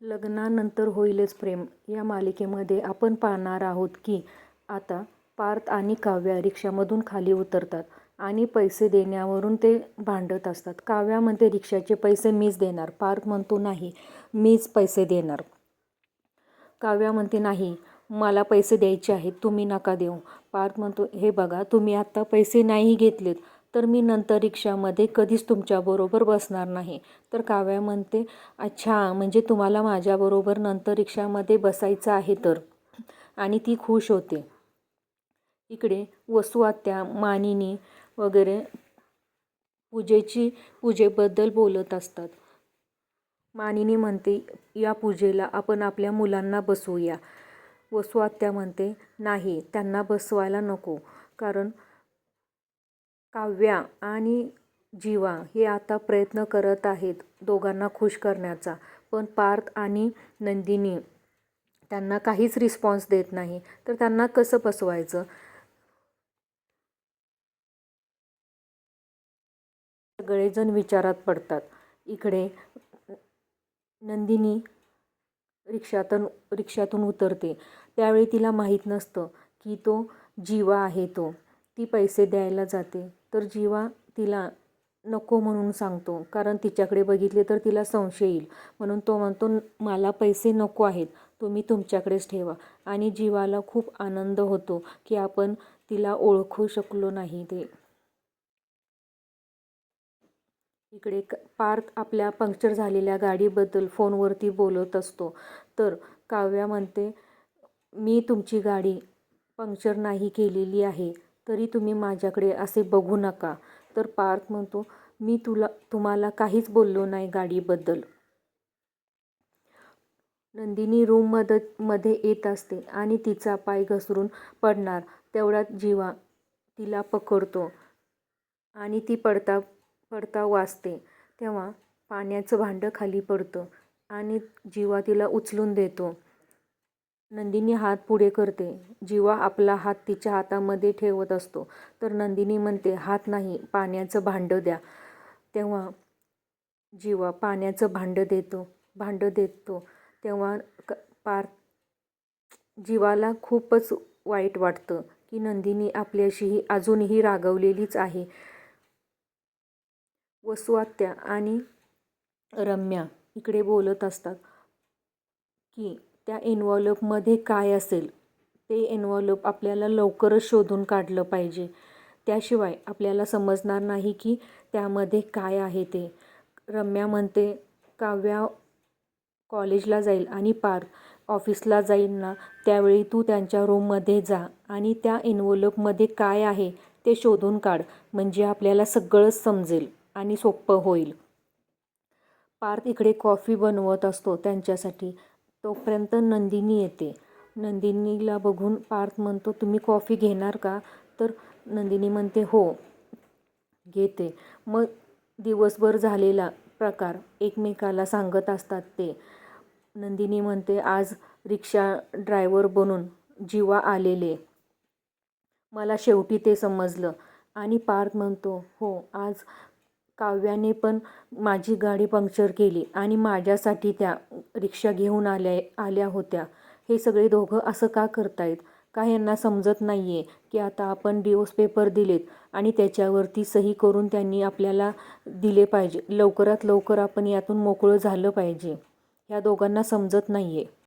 लग्नानंतर होईलच प्रेम या मालिकेमध्ये आपण पाहणार आहोत की आता पार्थ आणि काव्या रिक्षामधून खाली उतरतात आणि पैसे देण्यावरून ते भांडत असतात. काव्या म्हणते रिक्षाचे पैसे मीच देणार. पार्थ म्हणतो नाही, मीच पैसे देणार. काव्या म्हणते नाही, मला पैसे द्यायचे आहेत, तुम्ही नका देऊ. पार्थ म्हणतो हे बघा, तुम्ही आत्ता पैसे नाही घेतलेत तर मी नंतर रिक्षामध्ये कधीच तुमच्याबरोबर बसणार नाही. तर काव्या म्हणते अच्छा, म्हणजे तुम्हाला माझ्याबरोबर नंतर रिक्षामध्ये बसायचं आहे तर. आणि ती खुश होते. इकडे वसू आत्या, मानिनी वगैरे पूजेबद्दल बोलत असतात. मानिनी म्हणते या पूजेला आपण आपल्या मुलांना बसवूया. वसू आत्या म्हणते नाही, त्यांना बसवायला नको, कारण काव्या आणि जीवा हे आता प्रयत्न करत आहेत दोघांना खुश करण्याचा, पण पार्थ आणि नंदिनी त्यांना काहीच रिस्पॉन्स देत नाही, तर त्यांना कसं बसवायचं. सगळेजण विचारात पडतात. इकडे नंदिनी रिक्षातून उतरते. त्यावेळी तिला माहीत नसतं की तो जीवा आहे. ती पैसे द्यायला जाते तर जीवा तिला नको म्हणून सांगतो, कारण तिच्याकडे बघितले तर तिला संशय येईल. म्हणून तो म्हणतो मला पैसे नको आहेत, तुम्ही तुमच्याकडेच ठेवा. आणि जीवाला खूप आनंद होतो की आपण तिला ओळखू शकलो नाही ते. इकडे पार्थ आपल्या पंक्चर झालेल्या गाडीबद्दल फोनवरती बोलत असतो. तर काव्या म्हणते मी तुमची गाडी पंक्चर नाही केलेली आहे, तरी तुम्ही माझ्याकडे असे बघू नका. तर पार्थ म्हणतो मी तुम्हाला काहीच बोललो नाही गाडीबद्दल. नंदिनी मध्ये येत असते आणि तिचा पाय घसरून पडणार तेवढ्यात जीवा तिला पकडतो आणि ती पडता वाचते. तेव्हा पाण्याचं भांडं खाली पडतं आणि जीवा तिला उचलून देतो. नंदिनी हात पुढे करते. जीवा आपला हात तिच्या हातामध्ये ठेवत असतो. तर नंदिनी म्हणते हात नाही, पाण्याचं भांडं द्या. तेव्हा जीवा पाण्याचं भांडं देतो. तेव्हा जीवाला खूपच वाईट वाटतं की नंदिनी आपल्याशी अजूनही रागवलेलीच आहे. वसू आत्या आणि रम्या इकडे बोलत असतात की त्या एन्व्हॉल्पमध्ये काय असेल ते एन्व्हॉल्प आपल्याला लवकरच शोधून काढलं पाहिजे, त्याशिवाय आपल्याला समजणार नाही की त्यामध्ये काय आहे ते. रम्या म्हणते काव्या कॉलेजला जाईल आणि पार्थ ऑफिसला जाईल ना, त्यावेळी तू त्यांच्या रूममध्ये जा आणि त्या एन्व्हॉल्पमध्ये काय आहे ते शोधून काढ, म्हणजे आपल्याला सगळंच समजेल आणि सोपं होईल. पार्थ इकडे कॉफी बनवत असतो त्यांच्यासाठी. तोपर्यंत नंदिनी येते. नंदिनीला बघून पार्थ म्हणतो तुम्ही कॉफी घेणार का. तर नंदिनी म्हणते हो घेते. मग दिवसभर झालेला प्रकार एकमेकाला सांगत असतात ते. नंदिनी म्हणते आज रिक्षा ड्रायव्हर बनून जीवा आलेले, मला शेवटी ते समजलं. आणि पार्थ म्हणतो हो, आज काव्याने पण माझी गाडी पंक्चर केली आणि माझ्यासाठी त्या रिक्षा घेऊन आल्या होत्या. हे सगळे दोघं असं का करतायत. का यांना समजत नाही आहे की आता आपण डिवोर्स पेपर दिलेत आणि त्याच्यावरती सही करून त्यांनी आपल्याला दिले पाहिजे. लवकरात लवकर आपण यातून मोकळं झालं पाहिजे. ह्या दोघांना समजत नाही आहे.